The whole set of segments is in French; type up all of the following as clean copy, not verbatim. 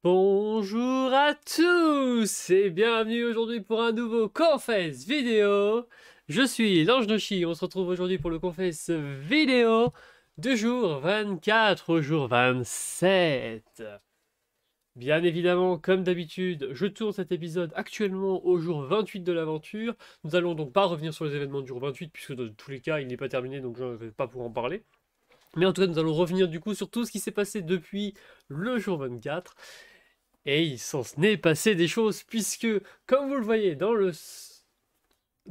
Bonjour à tous et bienvenue aujourd'hui pour un nouveau Confess vidéo. Je suis l'Ange Noshi, on se retrouve aujourd'hui pour le Confess vidéo du jour 24 au jour 27. Bien évidemment, comme d'habitude, je tourne cet épisode actuellement au jour 28 de l'aventure. Nous allons donc pas revenir sur les événements du jour 28 puisque dans tous les cas il n'est pas terminé donc je ne vais pas pouvoir en parler. Mais en tout cas nous allons revenir du coup sur tout ce qui s'est passé depuis le jour 24. Et il s'en est passé des choses puisque, comme vous le voyez dans le,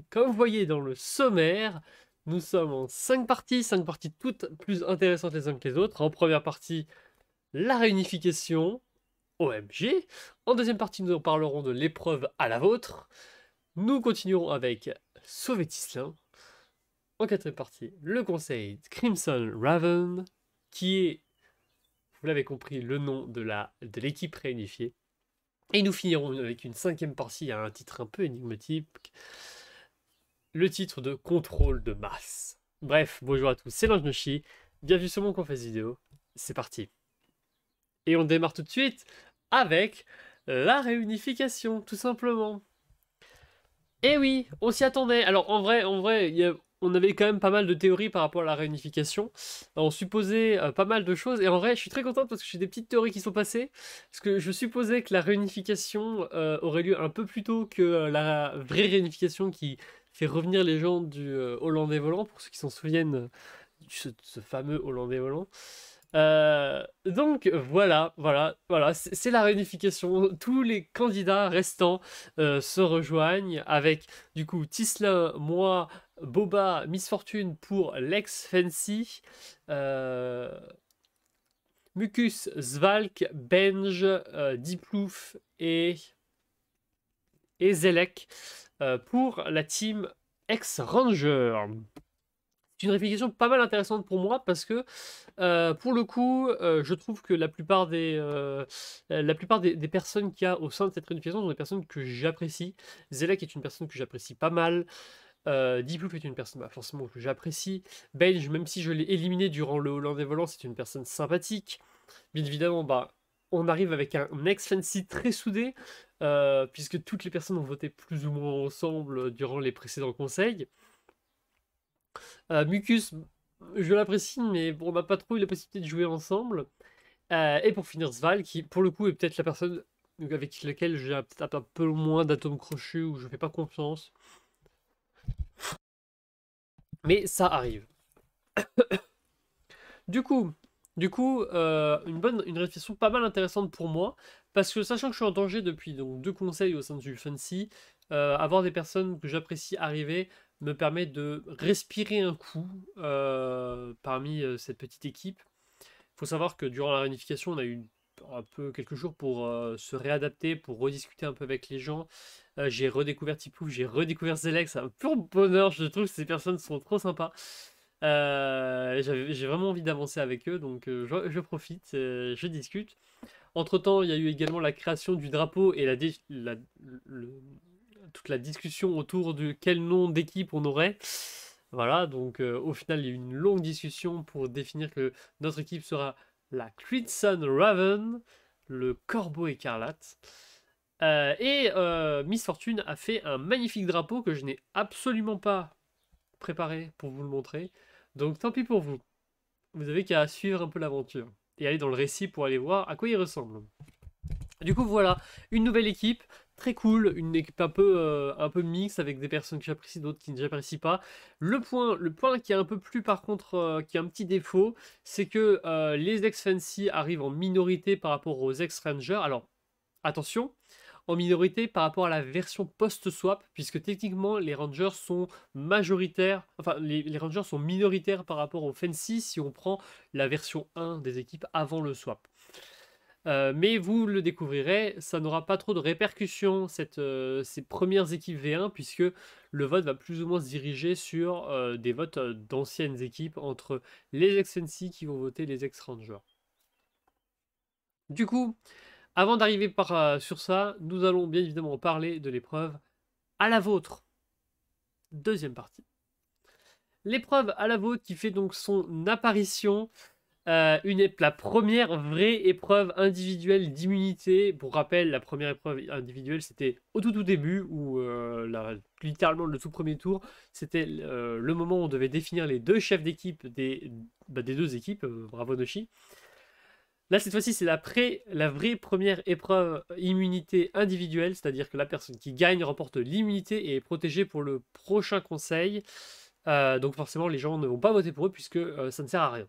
comme vous voyez dans le sommaire, nous sommes en 5 parties toutes plus intéressantes les unes que les autres. En première partie, la réunification, OMG. En deuxième partie, nous en parlerons de l'épreuve à la vôtre. Nous continuerons avec Sauver Tislin. En quatrième partie, le conseil Crimson Raven, qui est, vous l'avez compris, le nom de l'équipe réunifiée. Et nous finirons avec une cinquième partie à un titre un peu énigmatique, le titre de Contrôle de masse. Bref, bonjour à tous, c'est l'Ange Noshi, bienvenue sur mon Confess vidéo, c'est parti. Et on démarre tout de suite avec la réunification, tout simplement. Et oui, on s'y attendait. Alors en vrai, on avait quand même pas mal de théories par rapport à la réunification. On supposait pas mal de choses. Et en vrai, je suis très content parce que j'ai des petites théories qui sont passées. Parce que je supposais que la réunification aurait lieu un peu plus tôt que la vraie réunification qui fait revenir les gens du Hollandais volant, pour ceux qui s'en souviennent de ce fameux Hollandais volant. Donc voilà, c'est la réunification. Tous les candidats restants se rejoignent avec du coup Tislin, moi, Boba, Miss Fortune pour Lex Fancy, Mucus, Zvalk, Benj, Diplouf et Zelek pour la team Ex-Ranger. C'est une réflexion pas mal intéressante pour moi parce que pour le coup, je trouve que la plupart des personnes qu'il y a au sein de cette réunification sont des personnes que j'apprécie. Zelek est une personne que j'apprécie pas mal. Deeploop est une personne forcément que j'apprécie. Benj, même si je l'ai éliminé durant le Hollandais volant, c'est une personne sympathique. Bien évidemment, bah, on arrive avec un ex-fancy très soudé, puisque toutes les personnes ont voté plus ou moins ensemble durant les précédents conseils. Mucus, je l'apprécie, mais bon, on n'a pas trop eu la possibilité de jouer ensemble. Et pour finir, Sval, qui pour le coup est peut-être la personne avec laquelle j'ai peut-être un peu moins d'atomes crochus, où je fais pas confiance. Mais ça arrive. Du coup, une réflexion pas mal intéressante pour moi, parce que sachant que je suis en danger depuis donc 2 conseils au sein du Fancy, avoir des personnes que j'apprécie arriver me permet de respirer un coup parmi cette petite équipe. Il faut savoir que durant la réunification, on a eu un peu quelques jours pour se réadapter, pour rediscuter un peu avec les gens. J'ai redécouvert Tiplouf, j'ai redécouvert Zelek, c'est un pur bonheur, je trouve que ces personnes sont trop sympas. J'ai vraiment envie d'avancer avec eux, donc je profite, je discute. Entre-temps, il y a eu également la création du drapeau et toute la discussion autour de quel nom d'équipe on aurait. Voilà, donc au final, il y a eu une longue discussion pour définir que notre équipe sera la Crimson Raven, le Corbeau écarlate. Et Miss Fortune a fait un magnifique drapeau que je n'ai absolument pas préparé pour vous le montrer. Donc tant pis pour vous. Vous avez qu'à suivre un peu l'aventure et aller dans le récit pour aller voir à quoi il ressemble. Du coup, voilà, une nouvelle équipe, très cool, une équipe un peu mixte avec des personnes que j'apprécie, d'autres qui ne j'apprécie pas. Le point qui est un peu plus, par contre, qui a un petit défaut, c'est que les ex-fancy arrivent en minorité par rapport aux ex-rangers. Alors, attention, en minorité par rapport à la version post-swap, puisque techniquement les rangers sont majoritaires, enfin les rangers sont minoritaires par rapport aux fancy si on prend la version 1 des équipes avant le swap. Mais vous le découvrirez, ça n'aura pas trop de répercussions, ces premières équipes V1, puisque le vote va plus ou moins se diriger sur des votes d'anciennes équipes entre les ex-NC qui vont voter les ex-Rangers. Du coup, avant d'arriver sur ça, nous allons bien évidemment parler de l'épreuve à la vôtre. Deuxième partie. L'épreuve à la vôtre qui fait donc son apparition la première vraie épreuve individuelle d'immunité. Pour rappel, la première épreuve individuelle, c'était au tout début, où littéralement le tout premier tour, c'était le moment où on devait définir les deux chefs d'équipe des deux équipes, Bravo Noshi. Là, cette fois-ci, c'est la vraie première épreuve immunité individuelle, c'est-à-dire que la personne qui gagne remporte l'immunité et est protégée pour le prochain conseil. Donc forcément, les gens ne vont pas voter pour eux puisque ça ne sert à rien.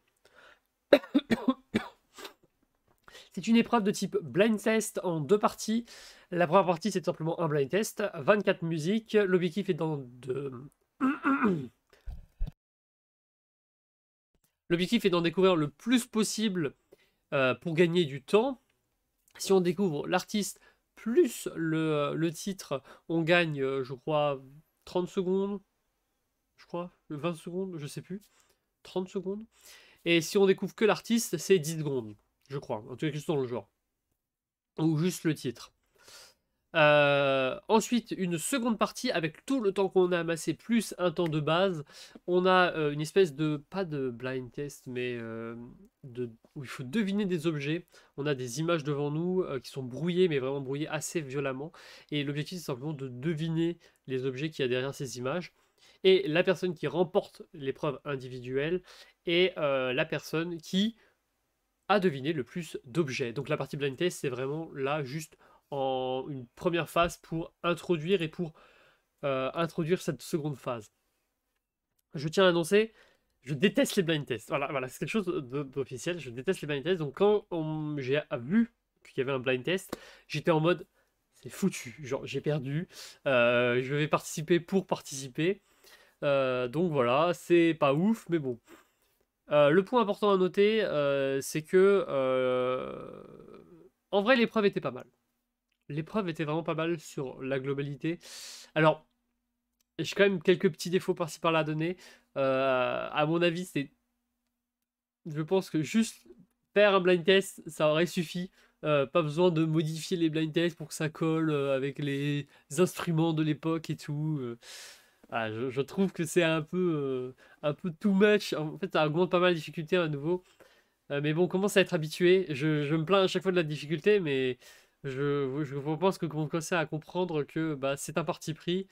C'est une épreuve de type blind test en 2 parties. La première partie, c'est simplement un blind test, 24 musiques. L'objectif est L'objectif est d'en découvrir le plus possible pour gagner du temps. Si on découvre l'artiste plus le titre, on gagne, je crois, 30 secondes. Je crois, 20 secondes, je sais plus. 30 secondes. Et si on découvre que l'artiste, c'est 10 secondes, je crois. En tout cas, juste dans le genre. Ou juste le titre. Ensuite, une seconde partie avec tout le temps qu'on a amassé, plus un temps de base. On a une espèce de, pas de blind test, mais où il faut deviner des objets. On a des images devant nous qui sont brouillées, mais vraiment brouillées assez violemment. Et l'objectif, c'est simplement de deviner les objets qu'il y a derrière ces images. Et la personne qui remporte l'épreuve individuelle est la personne qui a deviné le plus d'objets. Donc la partie blind test, c'est vraiment là juste en une première phase pour introduire et pour introduire cette seconde phase. Je tiens à annoncer, je déteste les blind tests. Voilà, c'est quelque chose d'officiel. Je déteste les blind tests. Donc quand j'ai vu qu'il y avait un blind test, j'étais en mode c'est foutu. Genre j'ai perdu. Je vais participer pour participer. Donc voilà, c'est pas ouf, mais bon. Le point important à noter, c'est que en vrai l'épreuve était pas mal. L'épreuve était vraiment pas mal sur la globalité. Alors, j'ai quand même quelques petits défauts par-ci par-là à donner. À mon avis, je pense que juste faire un blind test, ça aurait suffi. Pas besoin de modifier les blind tests pour que ça colle avec les instruments de l'époque et tout. Je trouve que c'est un peu too much. En fait, ça augmente pas mal la difficulté à nouveau. Mais bon, on commence à être habitué. Je me plains à chaque fois de la difficulté, mais je pense que qu'on commence à comprendre que bah, c'est un parti pris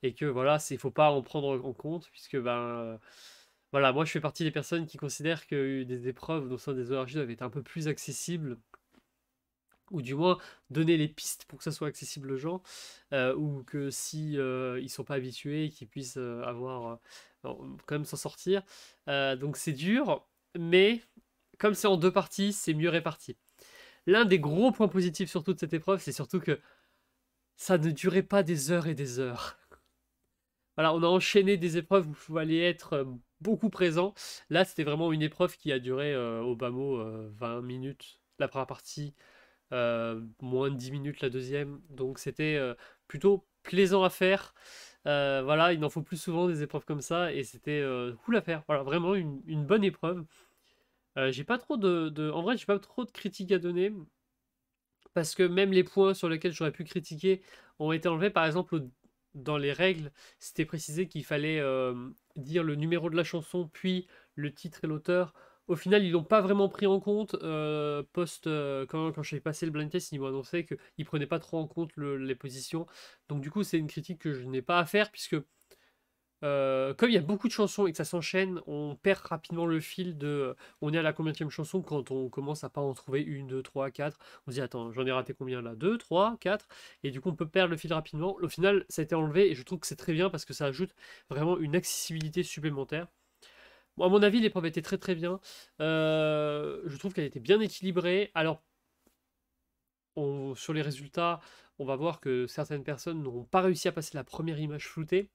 et que voilà, faut pas en prendre en compte puisque voilà, moi je fais partie des personnes qui considèrent que des épreuves au sein des ORJ doivent être un peu plus accessibles ou du moins donner les pistes pour que ça soit accessible aux gens ou que si ils sont pas habitués, qu'ils puissent quand même s'en sortir. Donc c'est dur, mais comme c'est en 2 parties, c'est mieux réparti. L'un des gros points positifs sur toute cette épreuve, c'est surtout que ça ne durait pas des heures et des heures. Voilà, on a enchaîné des épreuves où il fallait être beaucoup présent. Là, c'était vraiment une épreuve qui a duré au bas mot 20 minutes la première partie, moins de 10 minutes la deuxième. Donc c'était plutôt plaisant à faire. Voilà, il en faut plus souvent des épreuves comme ça et c'était cool à faire. Voilà, vraiment une bonne épreuve. J'ai pas trop en vrai, j'ai pas trop de critiques à donner parce que même les points sur lesquels j'aurais pu critiquer ont été enlevés. Par exemple, dans les règles, c'était précisé qu'il fallait dire le numéro de la chanson, puis le titre et l'auteur. Au final, ils l'ont pas vraiment pris en compte. Quand j'ai passé le blind test, ils m'ont annoncé qu'ils ne prenaient pas trop en compte les positions. Donc du coup, c'est une critique que je n'ai pas à faire, puisque comme il y a beaucoup de chansons et que ça s'enchaîne, on perd rapidement le fil de on est à la combienième chanson quand on commence à pas en trouver une, deux, trois, quatre. On se dit attends, j'en ai raté combien là? Deux, trois, quatre. Et du coup, on peut perdre le fil rapidement. Au final, ça a été enlevé et je trouve que c'est très bien parce que ça ajoute vraiment une accessibilité supplémentaire. Bon, à mon avis, l'épreuve était très très bien. Je trouve qu'elle était bien équilibrée. Alors, sur les résultats, on va voir que certaines personnes n'auront pas réussi à passer la première image floutée.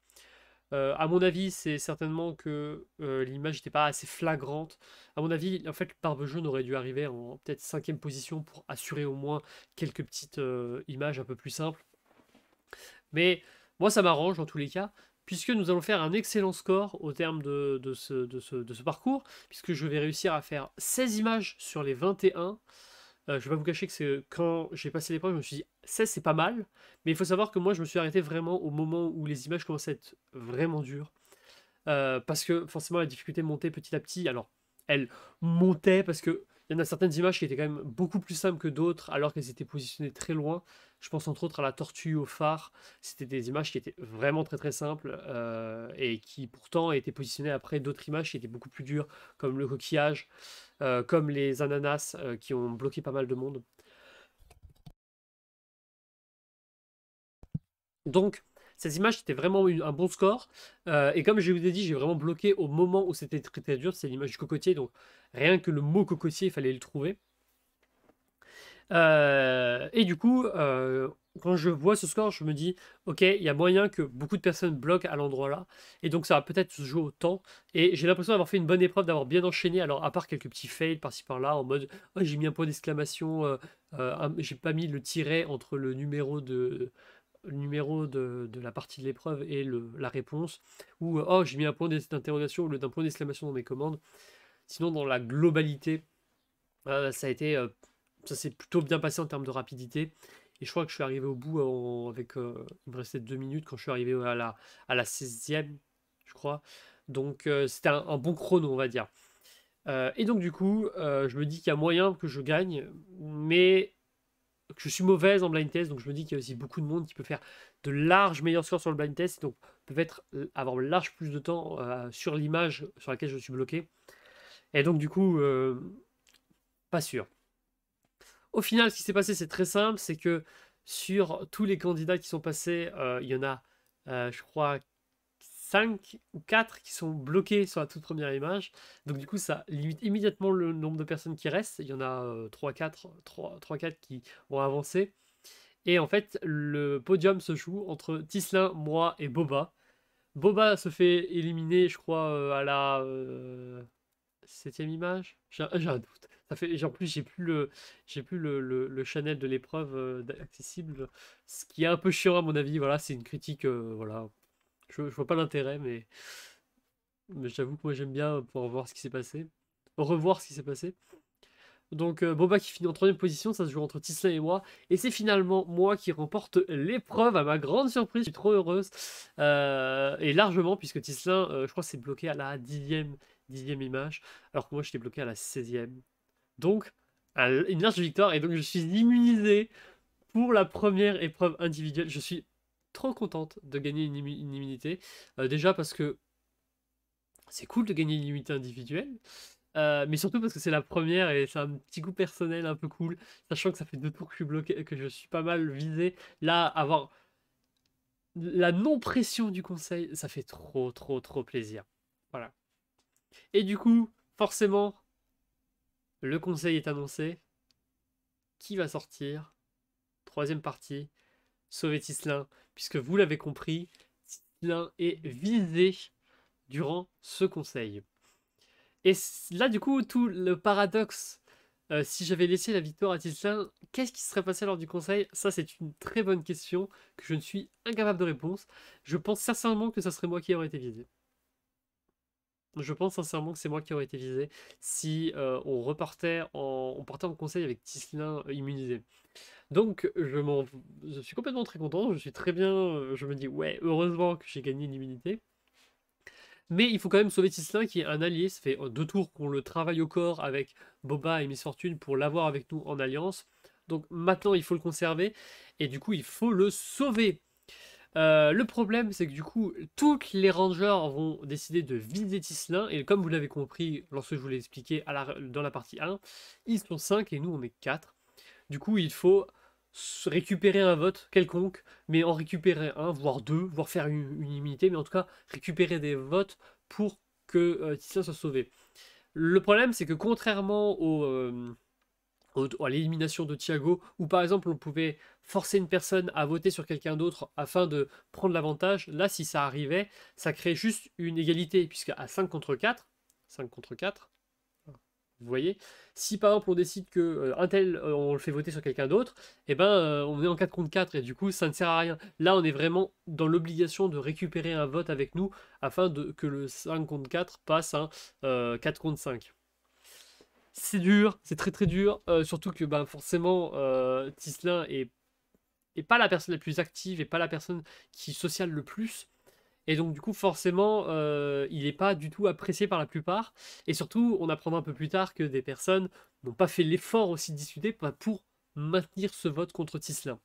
À mon avis, c'est certainement que l'image n'était pas assez flagrante. À mon avis, en fait, Barbe Jaune aurait dû arriver en peut-être 5e position pour assurer au moins quelques petites images un peu plus simples. Mais moi, ça m'arrange dans tous les cas, puisque nous allons faire un excellent score au terme de ce parcours, puisque je vais réussir à faire 16 images sur les 21. Je vais pas vous cacher que quand j'ai passé l'épreuve, je me suis dit 16 c'est pas mal, mais il faut savoir que moi je me suis arrêté vraiment au moment où les images commençaient à être vraiment dures, parce que forcément la difficulté montait petit à petit. Alors elle montait parce que il y en a certaines images qui étaient quand même beaucoup plus simples que d'autres alors qu'elles étaient positionnées très loin. Je pense entre autres à la tortue au phare. C'était des images qui étaient vraiment très très simples et qui pourtant étaient positionnées après d'autres images qui étaient beaucoup plus dures, comme le coquillage, comme les ananas qui ont bloqué pas mal de monde. Donc, cette image, c'était vraiment un bon score. Et comme je vous ai dit, j'ai vraiment bloqué au moment où c'était très très dur. C'est l'image du cocotier. Donc, rien que le mot cocotier, il fallait le trouver. Et du coup, quand je vois ce score, je me dis, ok, il y a moyen que beaucoup de personnes bloquent à l'endroit là. Et donc, ça va peut-être se jouer au temps. Et j'ai l'impression d'avoir fait une bonne épreuve, d'avoir bien enchaîné. Alors, à part quelques petits fails par-ci par-là, en mode, oh, j'ai mis un point d'exclamation, j'ai pas mis le tiret entre le numéro de la partie de l'épreuve et la réponse, ou oh j'ai mis un point d'interrogation au lieu d'un point d'exclamation dans mes commandes. Sinon dans la globalité, ça s'est plutôt bien passé en termes de rapidité. Et je crois que je suis arrivé au bout il me restait 2 minutes quand je suis arrivé à la 16e, je crois. Donc c'était un bon chrono, on va dire. Et donc du coup, je me dis qu'il y a moyen que je gagne, mais que je suis mauvaise en blind test, donc je me dis qu'il y a aussi beaucoup de monde qui peut faire de larges meilleurs scores sur le blind test, donc peut-être avoir large plus de temps sur l'image sur laquelle je suis bloqué. Et donc du coup, pas sûr. Au final, ce qui s'est passé, c'est très simple, c'est que sur tous les candidats qui sont passés, il y en a, je crois, 5 ou 4 qui sont bloqués sur la toute première image. Donc du coup, ça limite immédiatement le nombre de personnes qui restent. Il y en a 3-4 qui ont avancé. Et en fait, le podium se joue entre Tislin, moi et Boba. Boba se fait éliminer, je crois, à la 7e image. J'ai un doute. En plus, j'ai plus le channel de l'épreuve accessible. Ce qui est un peu chiant à mon avis. Voilà, c'est une critique. Voilà. Je vois pas l'intérêt, mais j'avoue que moi j'aime bien pour voir ce qui s'est passé. Revoir ce qui s'est passé. Donc Boba qui finit en 3e position, ça se joue entre Tislin et moi. Et c'est finalement moi qui remporte l'épreuve à ma grande surprise. Je suis trop heureuse. Et largement, puisque Tislin, je crois, s'est bloqué à la 10e image. Alors que moi, j'étais bloqué à la 16e. Donc, une large victoire. Et donc, je suis immunisé pour la première épreuve individuelle. Je suis trop contente de gagner une immunité. Déjà parce que c'est cool de gagner une immunité individuelle. Mais surtout parce que c'est la première et c'est un petit goût personnel un peu cool, sachant que ça fait 2 tours que je suis bloqué, que je suis pas mal visé. Là, avoir la non-pression du conseil, ça fait trop, trop, trop plaisir. Voilà. Et du coup, forcément, le conseil est annoncé. Qui va sortir? 3e partie, sauver Tislin, puisque vous l'avez compris, Tislin est visé durant ce conseil. Et là, du coup, tout le paradoxe, si j'avais laissé la victoire à Tislin, qu'est-ce qui serait passé lors du conseil? Ça, c'est une très bonne question que je ne suis incapable de réponse. Je pense sincèrement que ça serait moi qui aurais été visé. Je pense sincèrement que c'est moi qui aurais été visé si on partait en conseil avec Tislin immunisé. Donc, je suis complètement très content, je suis très bien, je me dis, ouais, heureusement que j'ai gagné une immunité. Mais il faut quand même sauver Tislin qui est un allié. Ça fait 2 tours qu'on le travaille au corps avec Boba et Miss Fortune pour l'avoir avec nous en alliance. Donc maintenant il faut le conserver et du coup il faut le sauver. Le problème c'est que du coup toutes les rangers vont décider de viser Tislin et comme vous l'avez compris lorsque je vous l'ai expliqué dans la partie 1, ils sont 5 et nous on est 4. Du coup il faut récupérer un vote quelconque, mais en récupérer un, voire deux, voire faire une immunité, mais en tout cas récupérer des votes pour que Tislin soit sauvé. Le problème, c'est que contrairement à l'élimination de Thiago, où par exemple on pouvait forcer une personne à voter sur quelqu'un d'autre afin de prendre l'avantage, là si ça arrivait, ça crée juste une égalité, puisque à 5 contre 4, 5 contre 4, vous voyez, si par exemple on décide que un tel on le fait voter sur quelqu'un d'autre, et ben on est en 4 contre 4 et du coup ça ne sert à rien. Là on est vraiment dans l'obligation de récupérer un vote avec nous afin que le 5 contre 4 passe à 4 contre 5. C'est dur, c'est très très dur, surtout que ben, forcément Tislin est pas la personne la plus active et pas la personne qui sociale le plus. Et donc, du coup, forcément, il n'est pas du tout apprécié par la plupart. Et surtout, on apprendra un peu plus tard que des personnes n'ont pas fait l'effort aussi de discuter pour maintenir ce vote contre Tisselin.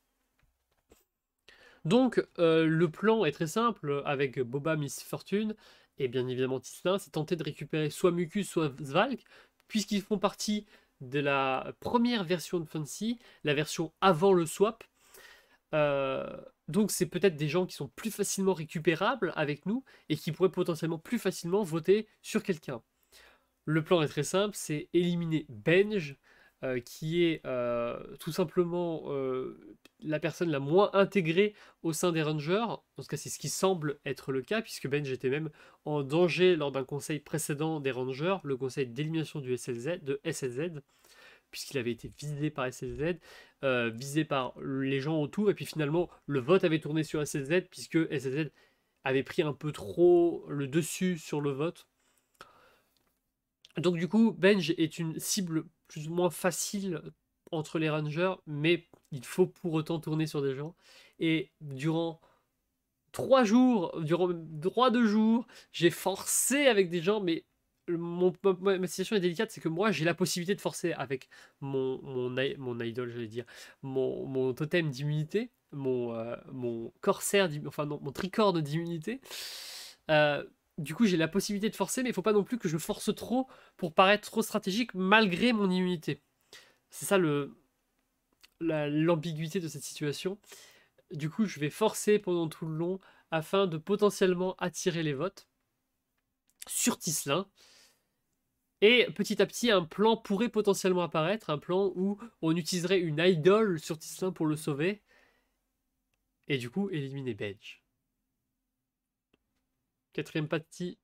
Donc, le plan est très simple, avec Boba, Miss Fortune, et bien évidemment Tisselin, c'est tenter de récupérer soit Mucus, soit Svalk, puisqu'ils font partie de la première version de Fancy, la version avant le swap. Euh, donc c'est peut-être des gens qui sont plus facilement récupérables avec nous et qui pourraient potentiellement plus facilement voter sur quelqu'un. Le plan est très simple, c'est éliminer Benj, qui est tout simplement la personne la moins intégrée au sein des Rangers. En tout cas, c'est ce qui semble être le cas, puisque Benj était même en danger lors d'un conseil précédent des Rangers, le conseil d'élimination du SLZ, de SLZ, puisqu'il avait été visé par SLZ, visé par les gens autour, et puis finalement, le vote avait tourné sur SLZ, puisque SLZ avait pris un peu trop le dessus sur le vote. Donc du coup, Benj est une cible plus ou moins facile entre les rangers, mais il faut pour autant tourner sur des gens. Et durant 3 jours, durant 3 2 jours, j'ai forcé avec des gens, mais ma situation est délicate, c'est que moi j'ai la possibilité de forcer avec mon idol, j'allais dire, mon totem d'immunité, mon corsaire, enfin non, mon tricorne d'immunité. Euh, du coup, j'ai la possibilité de forcer, mais il faut pas non plus que je force trop pour paraître trop stratégique malgré mon immunité. C'est ça l'ambiguïté de cette situation. Du coup, je vais forcer pendant tout le long afin de potentiellement attirer les votes sur Tisselin. Et petit à petit, un plan pourrait potentiellement apparaître, un plan où on utiliserait une idole sur Tisselin pour le sauver. Et du coup, éliminer Benj. Quatrième partie,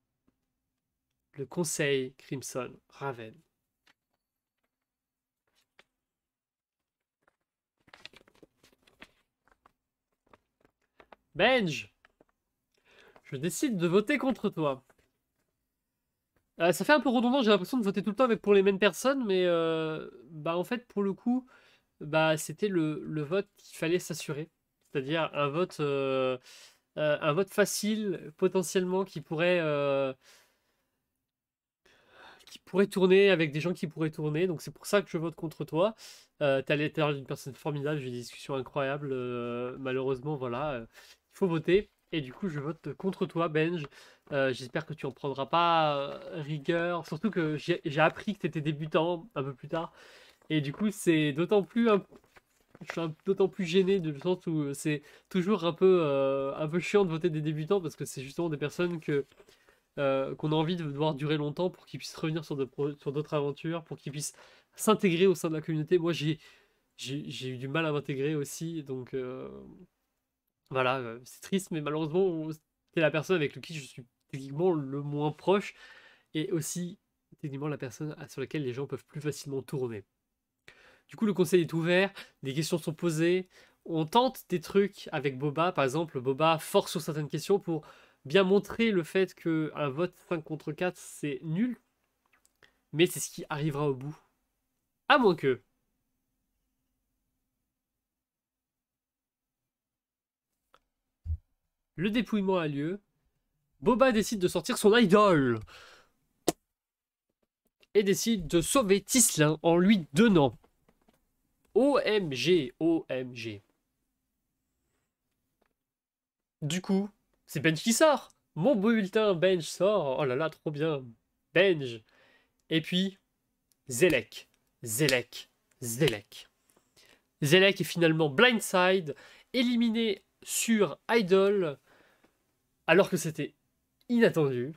le conseil Crimson Raven. Benj, je décide de voter contre toi. Ça fait un peu redondant, j'ai l'impression de voter tout le temps pour les mêmes personnes, mais bah en fait, pour le coup, bah c'était le vote qu'il fallait s'assurer. C'est-à-dire un vote facile, potentiellement, qui pourrait tourner avec des gens qui pourraient tourner. Donc c'est pour ça que je vote contre toi. T'as l'air d'une personne formidable, j'ai des discussions incroyables. Malheureusement, voilà, il faut voter. Et du coup, je vote contre toi, Benj. J'espère que tu en prendras pas rigueur. Surtout que j'ai appris que tu étais débutant un peu plus tard. Et du coup, c'est d'autant plus je suis d'autant plus gêné de le sens où c'est toujours un peu chiant de voter des débutants parce que c'est justement des personnes qu'on a envie de voir durer longtemps pour qu'ils puissent revenir sur d'autres aventures, pour qu'ils puissent s'intégrer au sein de la communauté. Moi, j'ai eu du mal à m'intégrer aussi, donc voilà, c'est triste, mais malheureusement, c'est la personne avec qui je suis techniquement le moins proche et aussi techniquement la personne sur laquelle les gens peuvent plus facilement tourner. Du coup, le conseil est ouvert, des questions sont posées. On tente des trucs avec Boba. Par exemple, Boba force sur certaines questions pour bien montrer le fait qu'un vote 5 contre 4, c'est nul. Mais c'est ce qui arrivera au bout. À moins que. Le dépouillement a lieu. Boba décide de sortir son idole. Et décide de sauver Tisselin en lui donnant. OMG, OMG. Du coup, c'est Benj qui sort. Mon bulletin Benj sort. Oh là là, trop bien. Benj. Et puis, Zelek. Zelek. Zelek. Zelek est finalement blindside, éliminé sur Idol, alors que c'était inattendu.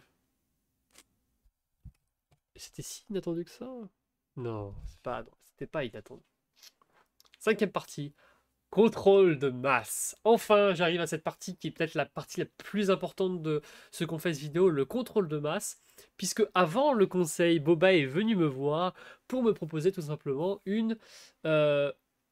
C'était si inattendu que ça? Non, c'était pas inattendu. Cinquième partie, contrôle de masse. Enfin, j'arrive à cette partie qui est peut-être la partie la plus importante de ce qu'on fait cette vidéo, le contrôle de masse. Puisque avant le conseil, Boba est venu me voir pour me proposer tout simplement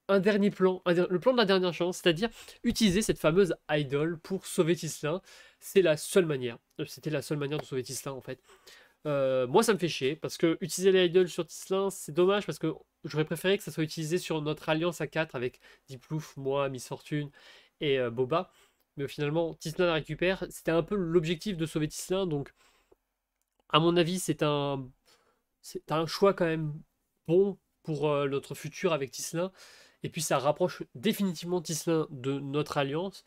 un dernier plan, le plan de la dernière chance, c'est-à-dire utiliser cette fameuse idol pour sauver Tisselin. C'est la seule manière. C'était la seule manière de sauver Tisselin en fait. Moi, ça me fait chier parce que utiliser les idols sur Tisselin, c'est dommage parce que j'aurais préféré que ça soit utilisé sur notre alliance à 4 avec Diplouf, moi, Miss Fortune et Boba. mais finalement Tisselin la récupère. C'était un peu l'objectif de sauver Tisselin, donc à mon avis c'est un choix quand même bon pour notre futur avec Tisselin. Et puis ça rapproche définitivement Tisselin de notre alliance,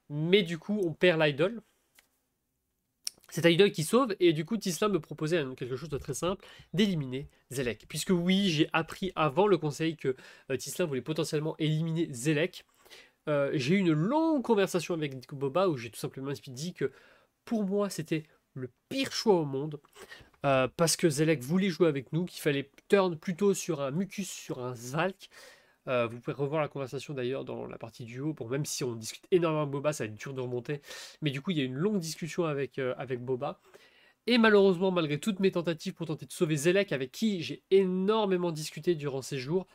mais du coup on perd l'idol. C'est Idol qui sauve, et du coup Tisla me proposait quelque chose de très simple, d'éliminer Zelek. Puisque oui, j'ai appris avant le conseil que Tisla voulait potentiellement éliminer Zelek. J'ai eu une longue conversation avec Boba où j'ai tout simplement dit que pour moi c'était le pire choix au monde. Parce que Zelek voulait jouer avec nous, qu'il fallait turn plutôt sur un Mucus, sur un Zvalk. Vous pouvez revoir la conversation d'ailleurs dans la partie duo. Bon, même si on discute énormément de Boba, ça va être dur de remonter. Mais du coup, il y a une longue discussion avec Boba. Et malheureusement, malgré toutes mes tentatives pour tenter de sauver Zelek, avec qui j'ai énormément discuté durant ces jours,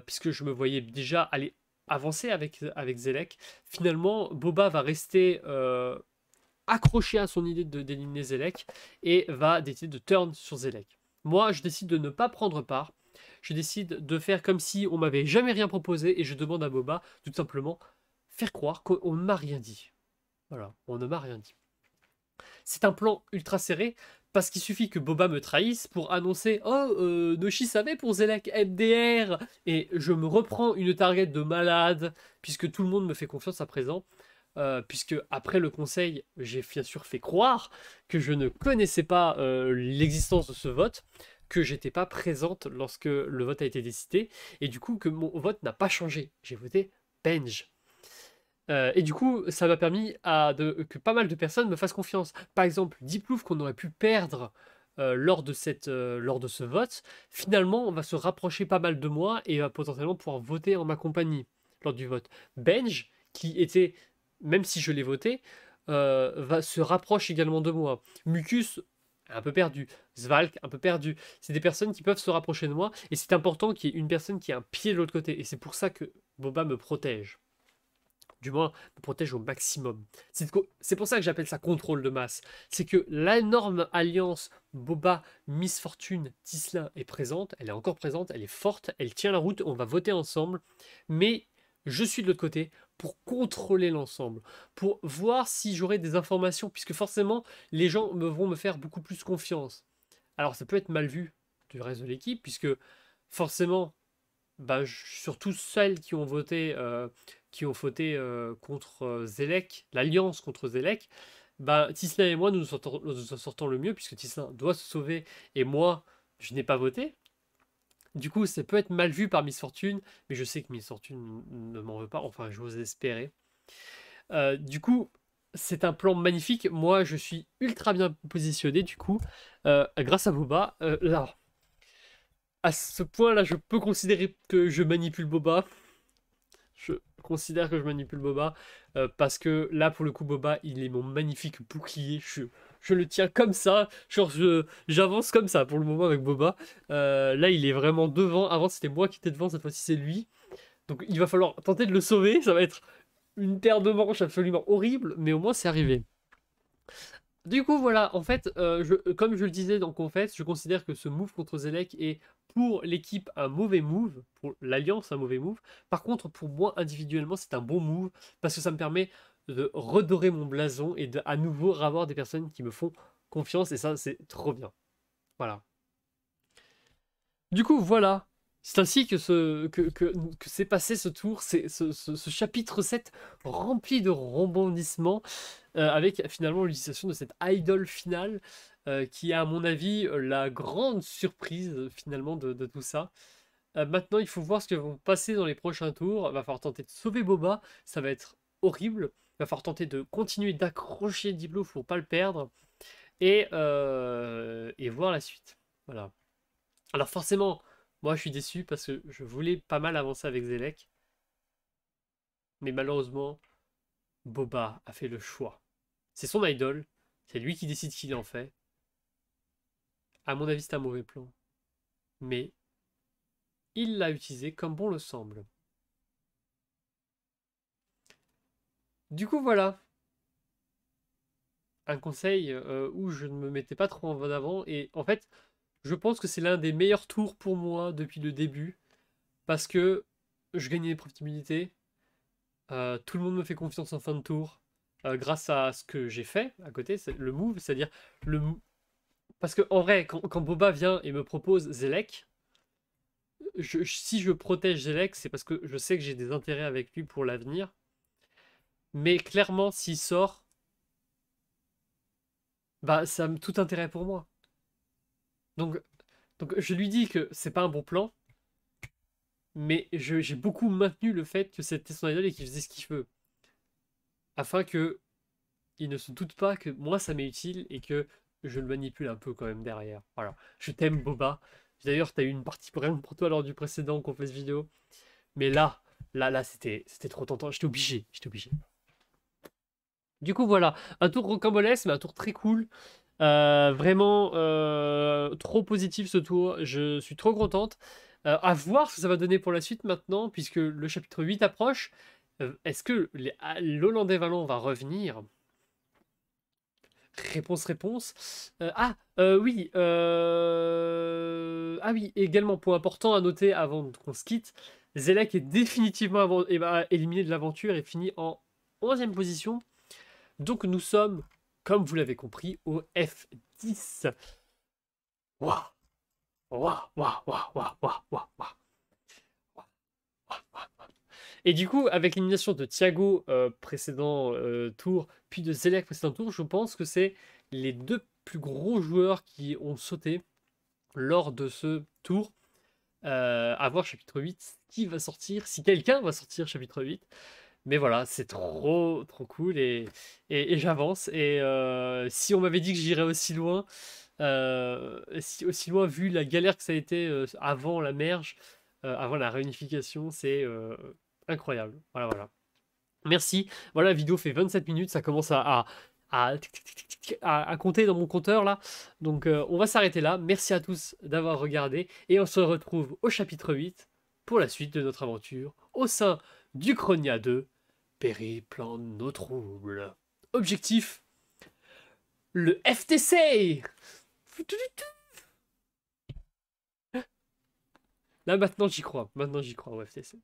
puisque je me voyais déjà aller avancer avec Zelek, finalement, Boba va rester accroché à son idée d'éliminer Zelek et va décider de turn sur Zelek. Moi, je décide de ne pas prendre part. Je décide de faire comme si on m'avait jamais rien proposé et je demande à Boba tout simplement faire croire qu'on ne m'a rien dit. Voilà, on ne m'a rien dit. C'est un plan ultra serré parce qu'il suffit que Boba me trahisse pour annoncer oh, Noshi savait pour Zelek MDR et je me reprends une target de malade puisque tout le monde me fait confiance à présent. Puisque après le conseil, j'ai bien sûr fait croire que je ne connaissais pas l'existence de ce vote, que j'étais pas présente lorsque le vote a été décidé, et du coup que mon vote n'a pas changé. J'ai voté Benj. Et du coup, ça m'a permis que pas mal de personnes me fassent confiance. Par exemple, Diplouf qu'on aurait pu perdre lors de ce vote, finalement, on va se rapprocher pas mal de moi et va potentiellement pouvoir voter en ma compagnie lors du vote. Benj, qui était, même si je l'ai voté, se rapproche également de moi. Mucus, un peu perdu. Zvalk, un peu perdu. C'est des personnes qui peuvent se rapprocher de moi et c'est important qu'il y ait une personne qui a un pied de l'autre côté. Et c'est pour ça que Boba me protège. Du moins, me protège au maximum. C'est pour ça que j'appelle ça contrôle de masse. C'est que l'énorme alliance Boba, Miss Fortune, Tisla est présente, elle est encore présente, elle est forte, elle tient la route, on va voter ensemble, mais je suis de l'autre côté pour contrôler l'ensemble, pour voir si j'aurai des informations, puisque forcément, les gens vont me faire beaucoup plus confiance. Alors ça peut être mal vu du reste de l'équipe, puisque forcément, bah, surtout celles qui ont voté contre Zelek, l'alliance contre Zelek, bah, Tisla et moi nous en sortons le mieux, puisque Tisla doit se sauver et moi, je n'ai pas voté. Du coup, ça peut être mal vu par Miss Fortune, mais je sais que Miss Fortune ne m'en veut pas, enfin, j'ose espérer. Du coup, c'est un plan magnifique. Moi, je suis ultra bien positionné, du coup, grâce à Boba. Là, à ce point-là, je peux considérer que je manipule Boba. Je considère que je manipule Boba parce que là, pour le coup, Boba, il est mon magnifique bouclier. Je le tiens comme ça. Genre, j'avance comme ça pour le moment avec Boba. Là, il est vraiment devant. Avant, c'était moi qui étais devant. Cette fois-ci, c'est lui. Donc, il va falloir tenter de le sauver. Ça va être une paire de manches absolument horrible, mais au moins, c'est arrivé. Du coup, voilà, en fait, comme je le disais dans Confess, je considère que ce move contre Zelek est pour l'équipe un mauvais move, pour l'Alliance un mauvais move. Par contre, pour moi, individuellement, c'est un bon move, parce que ça me permet de redorer mon blason et de à nouveau avoir des personnes qui me font confiance, et ça, c'est trop bien. Voilà. Du coup, voilà. C'est ainsi que s'est passé ce tour, ce chapitre 7 rempli de rebondissements, avec finalement l'utilisation de cette idol finale, qui est à mon avis la grande surprise finalement de tout ça. Maintenant, il faut voir ce que vont passer dans les prochains tours. Il va falloir tenter de sauver Boba, ça va être horrible. Il va falloir tenter de continuer d'accrocher Diblo pour pas le perdre, et voir la suite. Voilà. Alors forcément, moi je suis déçu parce que je voulais pas mal avancer avec Zelek. Mais malheureusement, Boba a fait le choix. C'est son idole, c'est lui qui décide ce qu'il en fait. À mon avis, c'est un mauvais plan. Mais il l'a utilisé comme bon le semble. Du coup, voilà. Un conseil où je ne me mettais pas trop en avant. Et en fait, je pense que c'est l'un des meilleurs tours pour moi depuis le début. Parce que je gagnais des profitabilités. Tout le monde me fait confiance en fin de tour. grâce à ce que j'ai fait à côté, c'est le move, c'est-à-dire le... Parce que en vrai, quand Boba vient et me propose Zelek, si je protège Zelek, c'est parce que je sais que j'ai des intérêts avec lui pour l'avenir. Mais clairement, s'il sort, bah ça a tout intérêt pour moi. Donc, donc je lui dis que c'est pas un bon plan, mais j'ai beaucoup maintenu le fait que c'était son idole et qu'il faisait ce qu'il veut. Afin que il ne se doute pas que moi ça m'est utile et que je le manipule un peu quand même derrière. Voilà. Je t'aime Boba. D'ailleurs, t'as eu une partie rien que pour toi lors du précédent qu'on fait cette vidéo. Mais là, c'était trop tentant. J'étais obligé. J'étais obligé. Du coup, voilà. Un tour rocambolesque, mais un tour très cool. Vraiment trop positif ce tour. Je suis trop contente. À voir ce que ça va donner pour la suite maintenant, puisque le chapitre 8 approche. Est-ce que l'Hollandais Valon va revenir? Réponse. Oui. Ah oui, également, point important à noter avant qu'on se quitte. Zelek est définitivement éliminé de l'aventure et finit en 11e position. Donc nous sommes, comme vous l'avez compris, au F10. Waouh, waouh, waouh, waouh, waouh, waouh, waouh, waouh. Et du coup, avec l'élimination de Thiago précédent tour, puis de Zelek précédent tour, je pense que c'est les deux plus gros joueurs qui ont sauté lors de ce tour. À voir chapitre 8, qui va sortir, si quelqu'un va sortir chapitre 8. Mais voilà, c'est trop cool et j'avance. Et si on m'avait dit que j'irais aussi loin, vu la galère que ça a été avant la merge, avant la réunification, c'est incroyable. Voilà. Merci. Voilà, la vidéo fait 27 minutes, ça commence à, à compter dans mon compteur là. Donc on va s'arrêter là. Merci à tous d'avoir regardé et on se retrouve au chapitre 8 pour la suite de notre aventure au sein du Chronia 2, Périple en eau trouble. Objectif, le FTC. Là maintenant j'y crois au FTC.